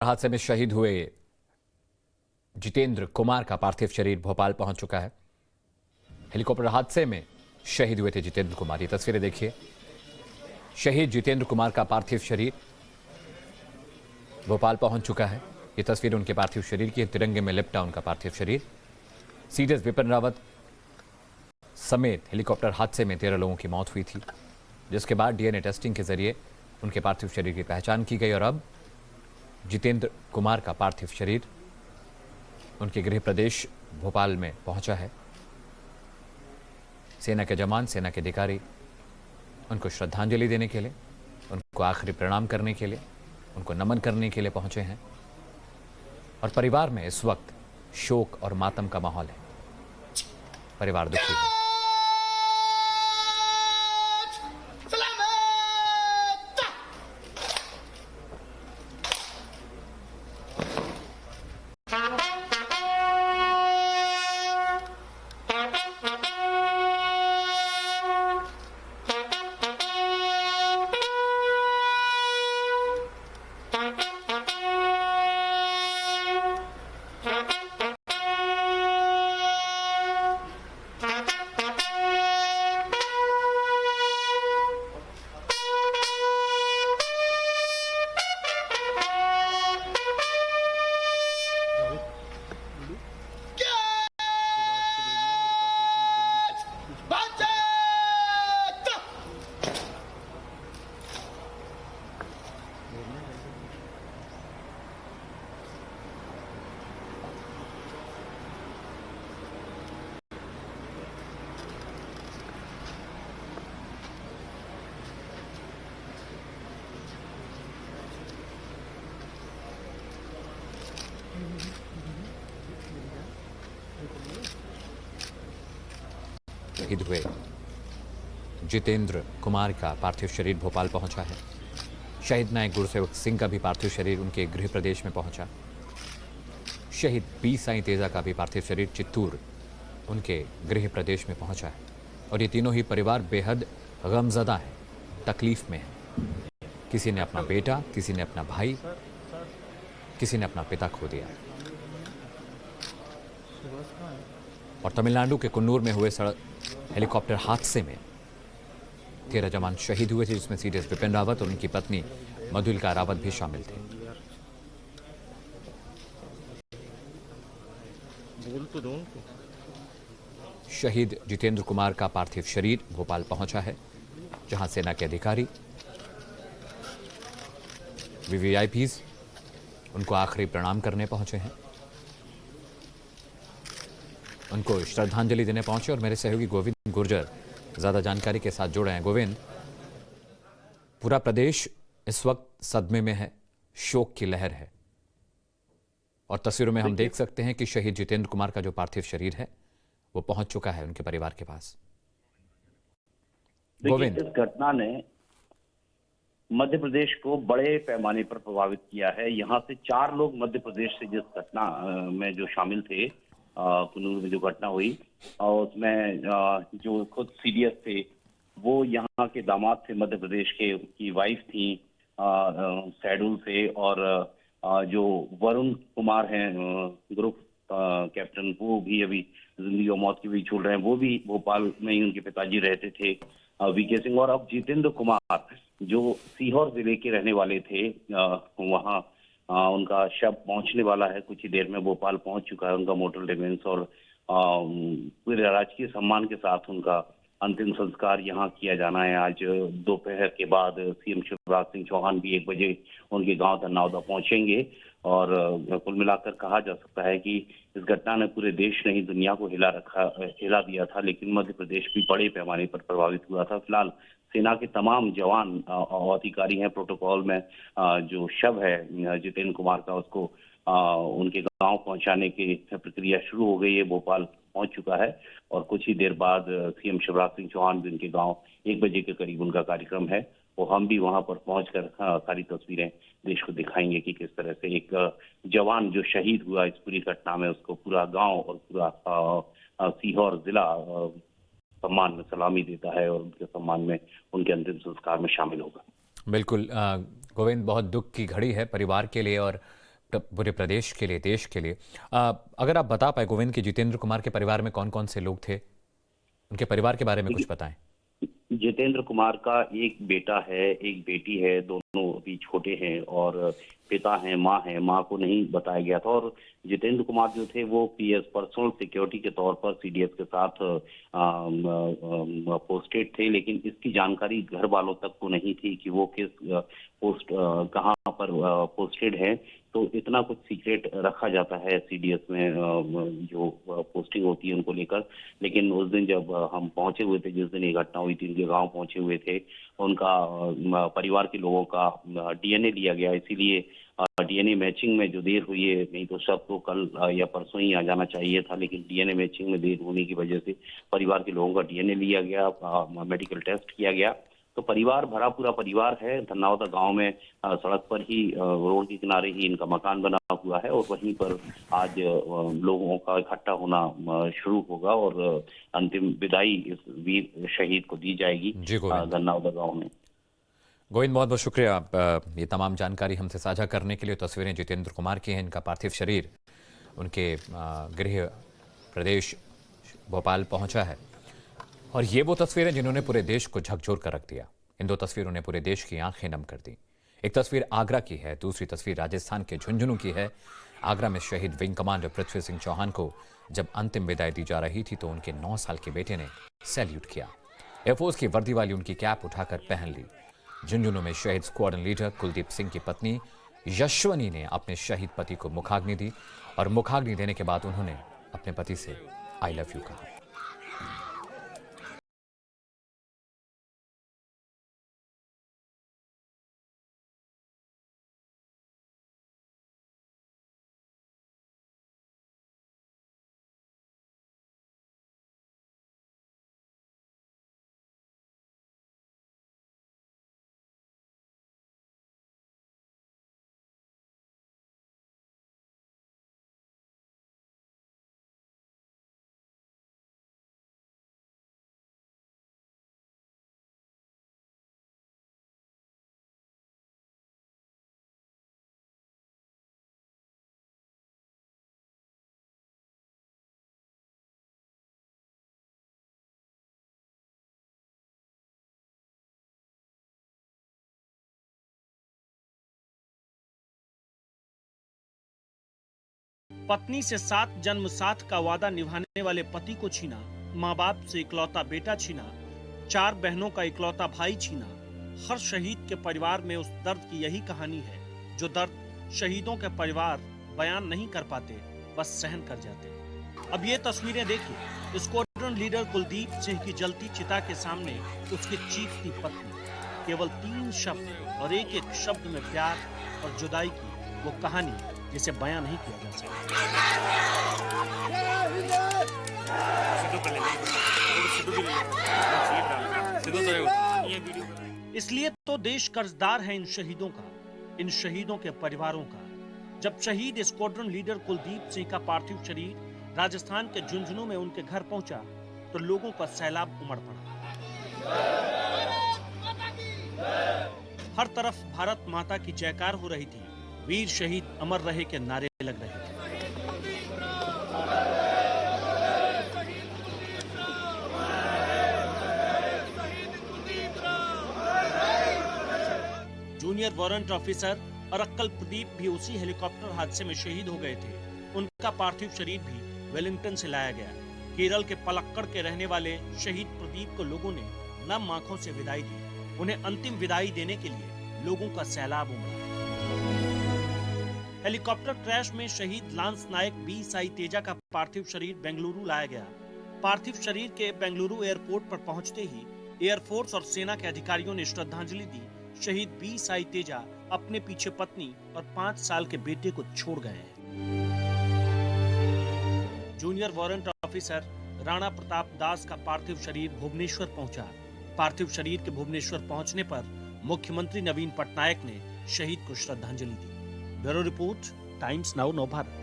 हादसे में शहीद हुए जितेंद्र कुमार का पार्थिव शरीर भोपाल पहुंच चुका है। हेलीकॉप्टर हादसे में शहीद हुए थे जितेंद्र कुमार। ये तस्वीरें देखिए, शहीद जितेंद्र कुमार का पार्थिव शरीर भोपाल पहुंच चुका है। ये तस्वीर उनके पार्थिव शरीर की है, तिरंगे में लिपटा उनका पार्थिव शरीर। सीडीएस विपिन रावत समेत हेलीकॉप्टर हादसे में 13 लोगों की मौत हुई थी, जिसके बाद डीएनए टेस्टिंग के जरिए उनके पार्थिव शरीर की पहचान की गई और अब जितेंद्र कुमार का पार्थिव शरीर उनके गृह प्रदेश भोपाल में पहुंचा है। सेना के जवान, सेना के अधिकारी उनको श्रद्धांजलि देने के लिए, उनको आखिरी प्रणाम करने के लिए, उनको नमन करने के लिए पहुंचे हैं और परिवार में इस वक्त शोक और मातम का माहौल है। परिवार दुखी है। शहीद हुए जितेंद्र कुमार का पार्थिव शरीर भोपाल पहुंचा है। शहीद नायक गुरसेवक सिंह का भी पार्थिव शरीर उनके गृह प्रदेश में पहुंचा। शहीद बी साईं तेजा का भी पार्थिव शरीर चित्तूर उनके गृह प्रदेश में पहुंचा है और ये तीनों ही परिवार बेहद गमजदा है, तकलीफ में है। किसी ने अपना बेटा, किसी ने अपना भाई, किसी ने अपना पिता खो दिया। और तमिलनाडु के कुन्नूर में हुए सड़क हेलीकॉप्टर हादसे में 13 जवान शहीद हुए थे, जिसमें सीडीएस विपिन रावत और उनकी पत्नी मधुलिका रावत भी शामिल थे। शहीद जितेंद्र कुमार का पार्थिव शरीर भोपाल पहुंचा है, जहां सेना के अधिकारी, वीवीआईपीज उनको आखिरी प्रणाम करने पहुंचे हैं, उनको श्रद्धांजलि देने पहुंचे। और मेरे सहयोगी गोविंद गुर्जर ज्यादा जानकारी के साथ जुड़े हैं। गोविंद, पूरा प्रदेश इस वक्त सदमे में है, शोक की लहर है और तस्वीरों में हम देख सकते हैं कि शहीद जितेंद्र कुमार का जो पार्थिव शरीर है वो पहुंच चुका है उनके परिवार के पास। गोविंद, इस घटना ने मध्य प्रदेश को बड़े पैमाने पर प्रभावित किया है। यहाँ से 4 लोग मध्य प्रदेश से जिस घटना में जो शामिल थे, कुन्नूर में जो घटना हुई, और उसमें जो खुद सीडीएस थे वो यहाँ के दामाद थे, मध्य प्रदेश के, की वाइफ थी शहडोल से, और जो वरुण कुमार हैं ग्रुप कैप्टन, वो भी अभी जिंदगी और मौत के बीच झूल रहे हैं। वो भी भोपाल में ही उनके पिताजी रहते थे, वीके सिंह। और अब जितेंद्र कुमार जो सीहोर जिले के रहने वाले थे, वहाँ उनका शव पहुंचने वाला है, कुछ ही देर में भोपाल पहुंच चुका है उनका मोर्टल रिमेन्स, और पूरे राजकीय सम्मान के साथ उनका अंतिम संस्कार यहाँ किया जाना है। आज दोपहर के बाद सीएम शिवराज सिंह चौहान भी 1 बजे उनके गांव धन्नावदा पहुंचेंगे। और कुल मिलाकर कहा जा सकता है कि इस घटना ने पूरे देश नहीं, दुनिया को हिला दिया था, लेकिन मध्य प्रदेश भी बड़े पैमाने पर प्रभावित हुआ था। फिलहाल सेना के तमाम जवान और अधिकारी हैं प्रोटोकॉल में। जो शव है जितेंद्र कुमार का, उसको उनके गांव पहुंचाने की प्रक्रिया शुरू हो गई है, भोपाल पहुंच चुका है। और कुछ ही देर बाद सीएम शिवराज सिंह चौहान भी उनके गांव 1 बजे के करीब उनका कार्यक्रम है, वो हम भी वहां पर पहुंचकर सारी तस्वीरें देश को दिखाएंगे कि किस तरह से एक जवान जो शहीद हुआ इस पूरी घटना में, उसको पूरा गांव और पूरा सीहोर जिला सम्मान में सलामी देता है और उनके सम्मान में उनके अंतिम संस्कार में शामिल होगा। बिल्कुल गोविंद, बहुत दुख की घड़ी है परिवार के लिए और पूरे प्रदेश के लिए, देश के लिए। अगर आप बता पाए गोविंद कि जितेंद्र कुमार के परिवार में कौन-कौन से लोग थे? उनके परिवार के बारे में कुछ बताएं। जितेंद्र कुमार का एक बेटा है, एक बेटी है, दोनों अभी छोटे हैं और पिता हैं, माँ है। माँ को नहीं बताया गया था और जितेंद्र कुमार जो थे वो पीएस पर्सनल सिक्योरिटी के तौर पर सीडीएस के साथ पोस्टेड थे, लेकिन इसकी जानकारी घर वालों तक को नहीं थी कि वो किस पोस्ट कहाँ पर पोस्टेड है। तो इतना कुछ सीक्रेट रखा जाता है सीडीएस में जो पोस्टिंग होती है उनको लेकर। लेकिन उस दिन जब हम पहुंचे हुए थे, जिस दिन ये घटना हुई थी, उनके गांव पहुंचे हुए थे, उनका परिवार के लोगों का डीएनए लिया गया। इसीलिए डीएनए मैचिंग में जो देर हुई है, नहीं तो सब तो कल या परसों ही आ जाना चाहिए था, लेकिन डीएनए मैचिंग में देर होने की वजह से परिवार के लोगों का डीएनए लिया गया, मेडिकल टेस्ट किया गया। तो परिवार भरा पूरा परिवार है। धन्नावदा गांव में सड़क पर ही रोड के किनारे ही इनका मकान बना हुआ है और वहीं पर आज लोगों का इकट्ठा होना शुरू होगा और अंतिम विदाई इस वीर शहीद को दी जाएगी धन्नावदा गांव में। गोविंद, बहुत बहुत शुक्रिया ये तमाम जानकारी हमसे साझा करने के लिए। तस्वीरें जितेंद्र कुमार की हैं। इनका पार्थिव शरीर उनके गृह प्रदेश भोपाल पहुंचा है और ये वो तस्वीरें जिन्होंने पूरे देश को झकझोर कर रख दिया। इन दो तस्वीरों ने पूरे देश की आंखें नम कर दी। एक तस्वीर आगरा की है, दूसरी तस्वीर राजस्थान के झुंझुनू की है। आगरा में शहीद विंग कमांडर पृथ्वी सिंह चौहान को जब अंतिम विदाई दी जा रही थी तो उनके 9 साल के बेटे ने सैल्यूट किया। एयरफोर्स की वर्दी वाली उनकी कैप उठाकर पहन ली। झुंझुनू में शहीद स्क्वाड्रन लीडर कुलदीप सिंह की पत्नी यशवनी ने अपने शहीद पति को मुखाग्नि दी और मुखाग्नि देने के बाद उन्होंने अपने पति से आई लव यू कहा। पत्नी से 7 जन्म साथ का वादा निभाने वाले पति को छीना, माँ बाप से इकलौता बेटा छीना, 4 बहनों का इकलौता भाई छीना। हर शहीद के परिवार में उस दर्द की यही कहानी है, जो दर्द शहीदों के परिवार बयान नहीं कर पाते, बस सहन कर जाते। अब ये तस्वीरें देखिए, स्क्वाड्रन लीडर कुलदीप सिंह की जलती चिता के सामने उसकी चीखती पत्नी। केवल 3 शब्द और एक एक शब्द में प्यार और जुदाई की वो कहानी जिसे बयां नहीं किया जा सकता। इसलिए तो देश कर्जदार है इन शहीदों का, इन शहीदों के परिवारों का। जब शहीद स्क्वाड्रन लीडर कुलदीप सिंह का पार्थिव शरीर राजस्थान के झुंझुनू में उनके घर पहुंचा तो लोगों का सैलाब उमड़ पड़ा। हर तरफ भारत माता की जयकार हो रही थी, वीर शहीद अमर रहे के नारे लग रहे थे। Junior warrant officer Arakkal Pradeep भी उसी हेलीकॉप्टर हादसे में शहीद हो गए थे। उनका पार्थिव शरीर भी वेलिंगटन से लाया गया। केरल के पलक्कड़ के रहने वाले शहीद प्रदीप को लोगों ने नम आंखों से विदाई दी। उन्हें अंतिम विदाई देने के लिए लोगों का सैलाब उमड़ा। हेलीकॉप्टर क्रैश में शहीद लांस नायक बी साई तेजा का पार्थिव शरीर बेंगलुरु लाया गया। पार्थिव शरीर के बेंगलुरु एयरपोर्ट पर पहुंचते ही एयरफोर्स और सेना के अधिकारियों ने श्रद्धांजलि दी। शहीद बी साई तेजा अपने पीछे पत्नी और 5 साल के बेटे को छोड़ गए। Junior warrant officer Rana Pratap Das का पार्थिव शरीर भुवनेश्वर पहुंचा। पार्थिव शरीर के भुवनेश्वर पहुंचने पर मुख्यमंत्री नवीन पटनायक ने शहीद को श्रद्धांजलि दी। Bureau report, Times Now Navbharat.